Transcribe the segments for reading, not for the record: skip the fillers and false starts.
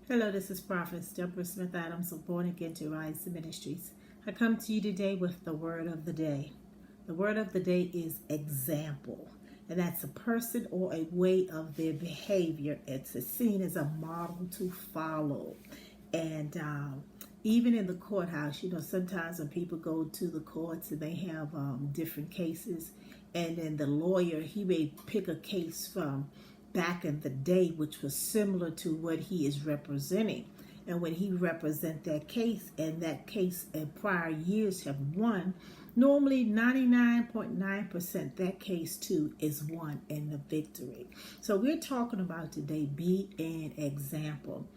Hello, this is Prophetess Deborah Smith Adams of Born Again to Rise Ministries. I come to you today with the word of the day. The word of the day is example, and that's a person or a way of their behavior. It's seen as a model to follow. And even in the courthouse, sometimes when people go to the courts and they have different cases, and then the lawyer, he may pick a case from back in the day, which was similar to what he is representing. And when he represent that case, and that case in prior years have won, normally 99.9% that case too is won in the victory. So we're talking about today, be an example.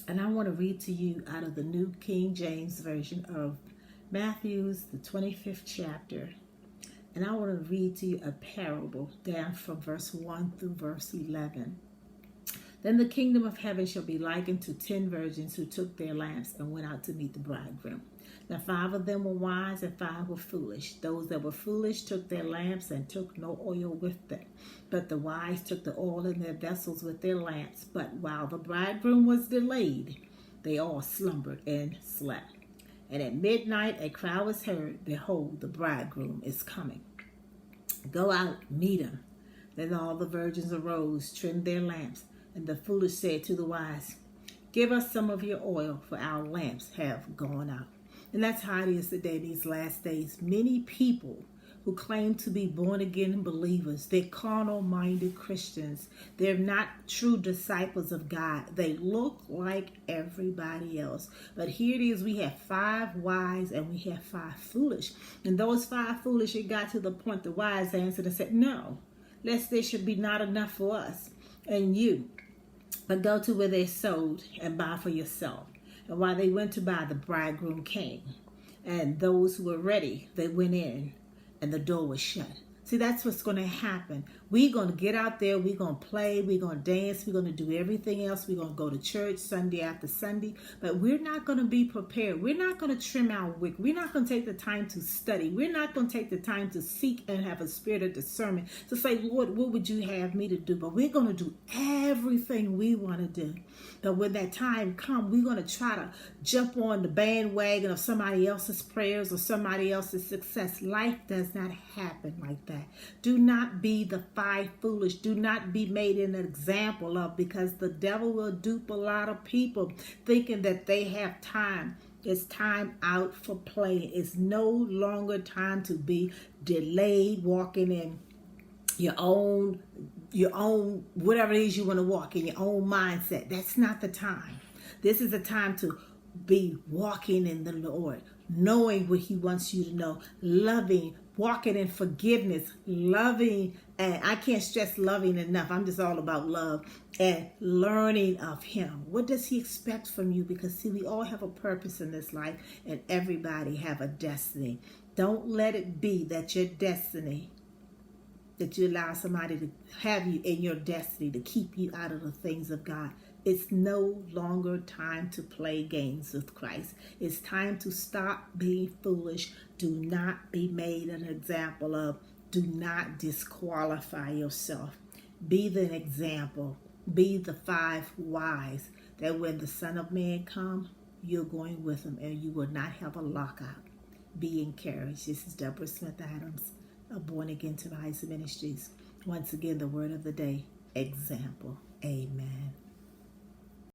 And I want to read to you out of the New King James Version of Matthew's, the 25th chapter. And I want to read to you a parable down from verse 1 through verse 11. Then the kingdom of heaven shall be likened to 10 virgins who took their lamps and went out to meet the bridegroom. Now 5 of them were wise and 5 were foolish. Those that were foolish took their lamps and took no oil with them. But the wise took the oil in their vessels with their lamps. But while the bridegroom was delayed, they all slumbered and slept. And at midnight a cry was heard, Behold, the bridegroom is coming. Go out, meet him. Then all the virgins arose, trimmed their lamps. And the foolish said to the wise, Give us some of your oil, for our lamps have gone out. And that's how it is today, these last days. Many people who claim to be born-again believers, they're carnal-minded Christians. They're not true disciples of God. They look like everybody else. But here it is, we have 5 wise and we have 5 foolish. And those 5 foolish, it got to the point the wise answered and said, No, lest there should be not enough for us and you. But go to where they sold and buy for yourself. And while they went to buy, the bridegroom came. And those who were ready, they went in, and the door was shut. See, that's what's going to happen. We're going to get out there. We're going to play. We're going to dance. We're going to do everything else. We're going to go to church Sunday after Sunday. But we're not going to be prepared. We're not going to trim our wick. We're not going to take the time to study. We're not going to take the time to seek and have a spirit of discernment to say, Lord, what would you have me to do? But we're going to do everything we want to do. But when that time comes, we're going to try to jump on the bandwagon of somebody else's prayers or somebody else's success. Life does not happen like that. Do not be the 5 foolish. Do not be made an example of, because the devil will dupe a lot of people thinking that they have time. It's time out for play. It's no longer time to be delayed walking in your own whatever it is you want to walk in, your own mindset. That's not the time. This is a time to be walking in the Lord, knowing what he wants you to know, loving, walking in forgiveness, loving, and I can't stress loving enough. I'm just all about love and learning of him. What does he expect from you? Because see, we all have a purpose in this life and everybody have a destiny. Don't let it be that your destiny, that you allow somebody to have you in your destiny to keep you out of the things of God. It's no longer time to play games with Christ. It's time to stop being foolish. Do not be made an example of. Do not disqualify yourself. Be the example. Be the 5 wise, that when the Son of Man comes, you're going with him and you will not have a lockout. Be encouraged. This is Deborah Smith Adams of Born Again to Rise Ministries. Once again, the word of the day, example. Amen.